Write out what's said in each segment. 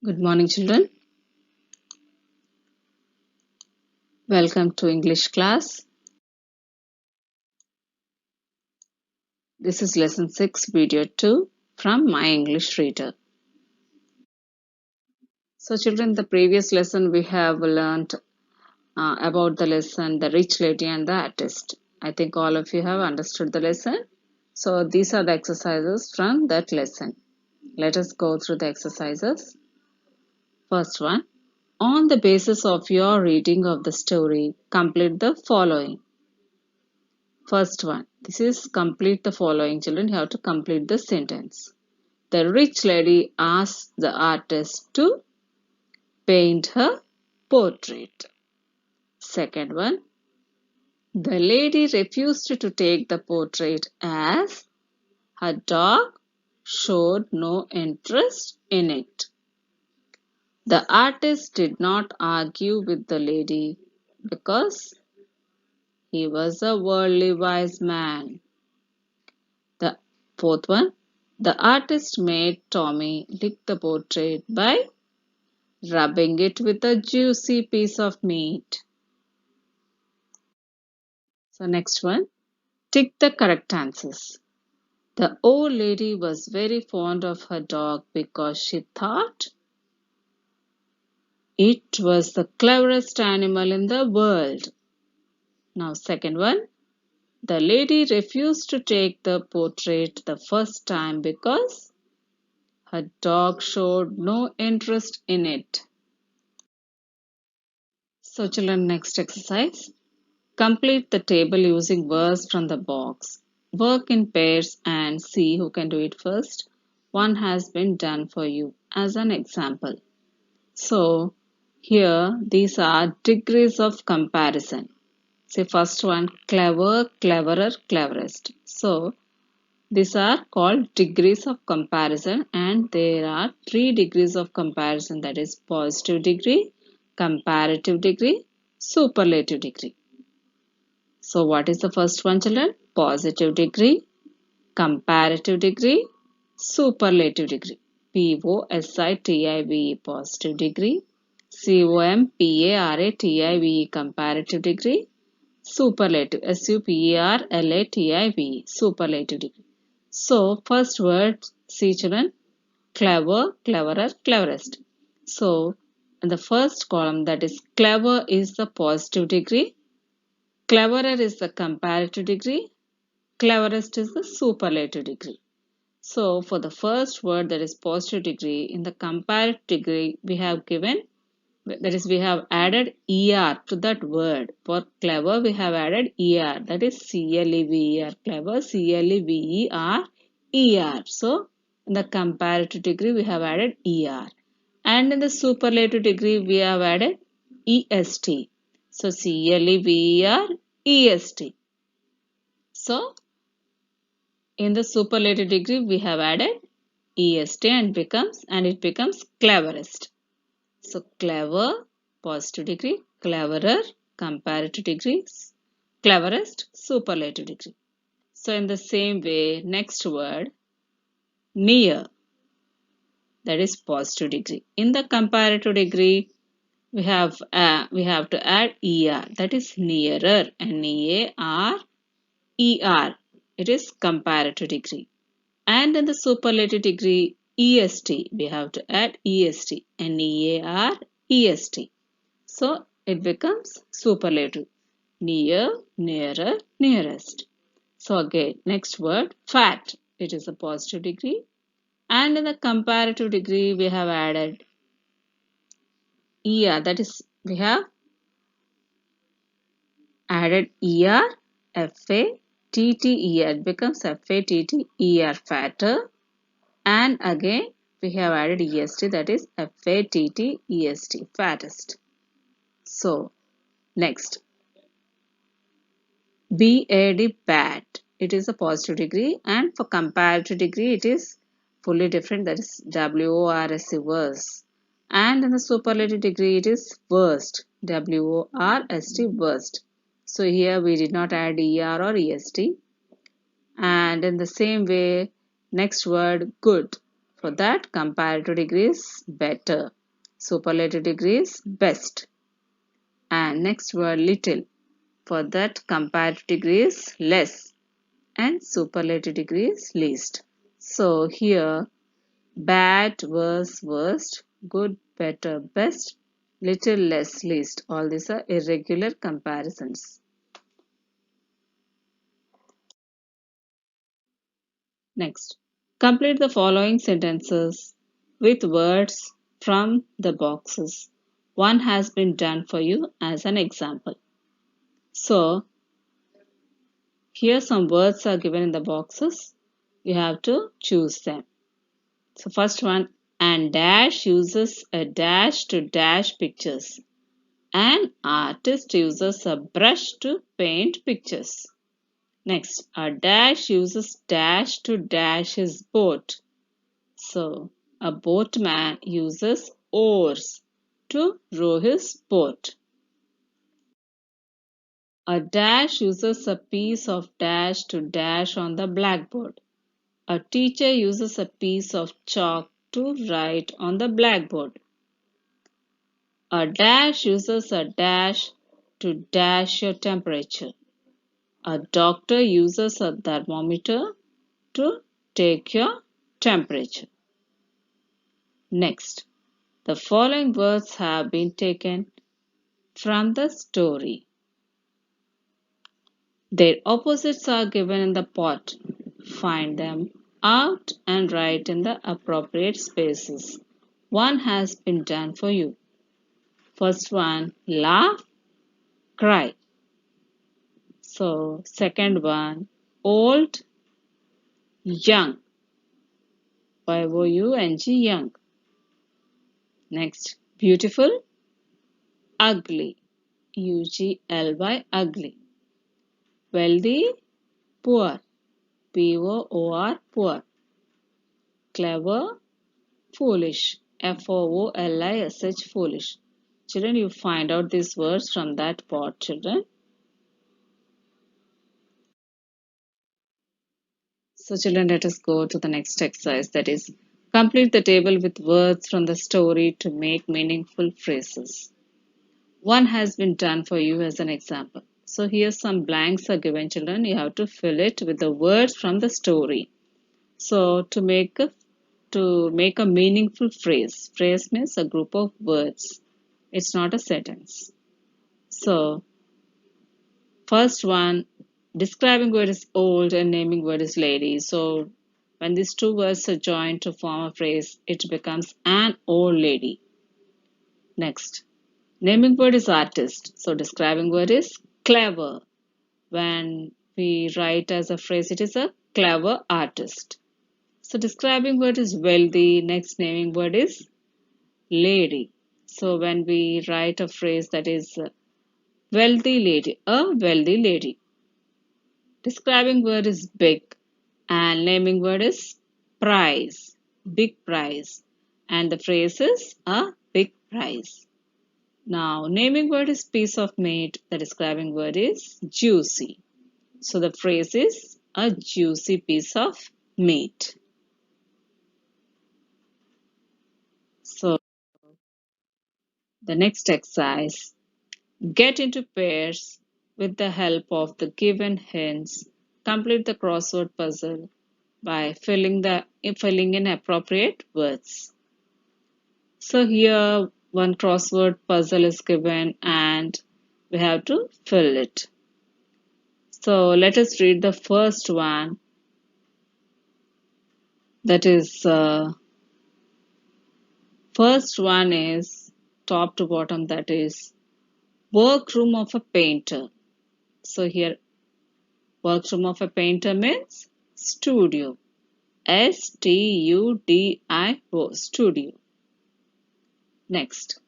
Good morning, children. Welcome to English class. This is lesson 6, video 2 from My English Reader. So, children, the previous lesson we have learned about the lesson, the rich lady and the artist. I think all of you have understood the lesson. So, these are the exercises from that lesson. Let us go through the exercises. First one, on the basis of your reading of the story, complete the following. First one, this is complete the following, children. You have to complete the sentence. The rich lady asked the artist to paint her portrait. Second one, the lady refused to take the portrait as her dog showed no interest in it. The artist did not argue with the lady because he was a worldly wise man. The fourth one, the artist made Tommy lick the portrait by rubbing it with a juicy piece of meat. So next one, tick the correct answers. The old lady was very fond of her dog because she thought it was the cleverest animal in the world. Now second one, the lady refused to take the portrait the first time because her dog showed no interest in it. So children, next exercise. Complete the table using words from the box. Work in pairs and see who can do it first. One has been done for you as an example. So here these are degrees of comparison. Say first one, clever, cleverer, cleverest. So these are called degrees of comparison, and there are 3 degrees of comparison, that is positive degree, comparative degree, superlative degree. So what is the first one, children? Positive degree, comparative degree, superlative degree. Positive, positive degree. Comparative, comparative degree. Superlative, Superlative, superlative degree. So first word, see children, clever, cleverer, cleverest. So in the first column, that is clever, is the positive degree. Cleverer is the comparative degree. Cleverest is the superlative degree. So for the first word, that is positive degree, in the comparative degree we have given, that is we have added er to that word. For clever we have added er, that is clever, clever, clever. So in the comparative degree we have added er, and in the superlative degree we have added est. So clever, est. So in the superlative degree we have added est and it becomes cleverest. So clever, positive degree, cleverer, comparative degrees, cleverest, superlative degree. So in the same way, next word, near, that is positive degree. In the comparative degree, we have to add er, that is nearer, nearer. It is comparative degree. And in the superlative degree, est, we have to add est, nearest. So it becomes superlative. Near, nearer, nearest. So again, next word, fat. It is a positive degree. And in the comparative degree, we have added er. That is, we have added er, fatter. It becomes fatter, fatter. And again, we have added est. That is fattest, fattest. So next, bad, bad. It is a positive degree, and for comparative degree it is fully different, that is worst, worse. And in the superlative degree it is worst, worst, worst. So here we did not add er or est. And in the same way, next word, good. For that, comparative degree is better. Superlative degree is best. And next word little. For that, comparative degree is less. And superlative degree is least. So here, bad, worse, worst, good, better, best, little, less, least. All these are irregular comparisons. Next, complete the following sentences with words from the boxes. One has been done for you as an example. So, here some words are given in the boxes. You have to choose them. So, first one, and dash uses a dash to dash pictures. An artist uses a brush to paint pictures. Next, a dash uses dash to dash his boat. So, a boatman uses oars to row his boat. A dash uses a piece of dash to dash on the blackboard. A teacher uses a piece of chalk to write on the blackboard. A dash uses a dash to dash your temperature. A doctor uses a thermometer to take your temperature. Next, the following words have been taken from the story. Their opposites are given in the pot. Find them out and write in the appropriate spaces. One has been done for you. First one, laugh, cry. So, second one, old, young. Young, young. Next, beautiful, ugly. Ugly, ugly. Wealthy, poor. Poor. Clever, foolish. Foolish, foolish. Children, you find out these words from that pot, children. So, children, let us go to the next exercise, that is, complete the table with words from the story to make meaningful phrases. One has been done for you as an example. So, here some blanks are given, children. You have to fill it with the words from the story. So, to make a meaningful phrase. Phrase means a group of words. It's not a sentence. So, first one, describing word is old and naming word is lady. So, when these two words are joined to form a phrase, it becomes an old lady. Next, naming word is artist. So, describing word is clever. When we write as a phrase, it is a clever artist. So, describing word is wealthy. Next, naming word is lady. So, when we write a phrase, that is wealthy lady, a wealthy lady. Describing word is big and naming word is prize, big prize. And the phrase is a big prize. Now, naming word is piece of meat. The describing word is juicy. So the phrase is a juicy piece of meat. So the next exercise, get into pairs with the help of the given hints. Complete the crossword puzzle by filling in appropriate words. So here one crossword puzzle is given and we have to fill it. So let us read the first one. That is first one is top to bottom, that is workroom of a painter. So here workroom of a painter means studio. Studio, studio. Next,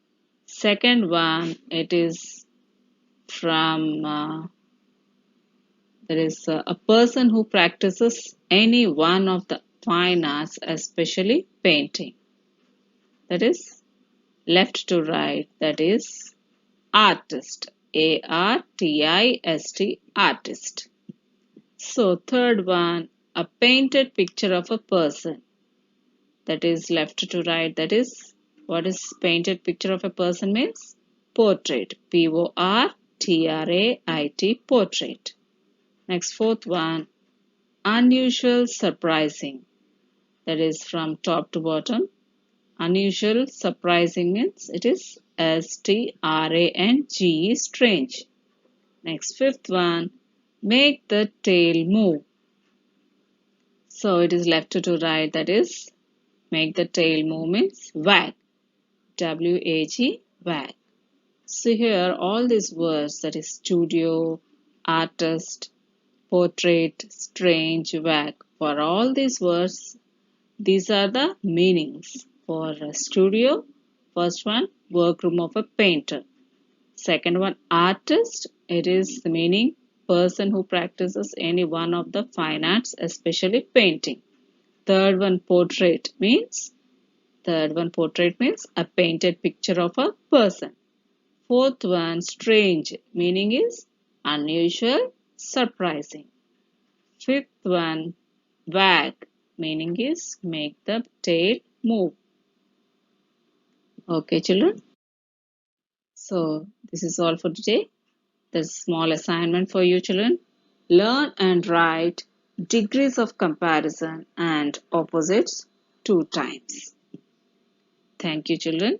second one, it is from there is a person who practices any one of the fine arts, especially painting. That is left to right, that is artist. Artist, artist. So, third one, a painted picture of a person. that is left to right. That is, what is painted picture of a person means? Portrait. Portrait. Portrait. Next, fourth one, unusual, surprising. That is from top to bottom. Unusual, surprising means it is strange, strange. Next, fifth one, make the tail move. So it is left to right, that is make the tail move means wag. W-A-G, wag. So here all these words, that is studio, artist, portrait, strange, wag. For all these words, these are the meanings. For a studio, first one, workroom of a painter. Second one, artist. It is the meaning person who practices any one of the fine arts, especially painting. Third one, portrait means a painted picture of a person. Fourth one, strange, meaning is unusual, surprising. Fifth one, wag, meaning is make the tail move. Okay, children. So this is all for today. There's a small assignment for you, children. Learn and write degrees of comparison and opposites 2 times. Thank you, children.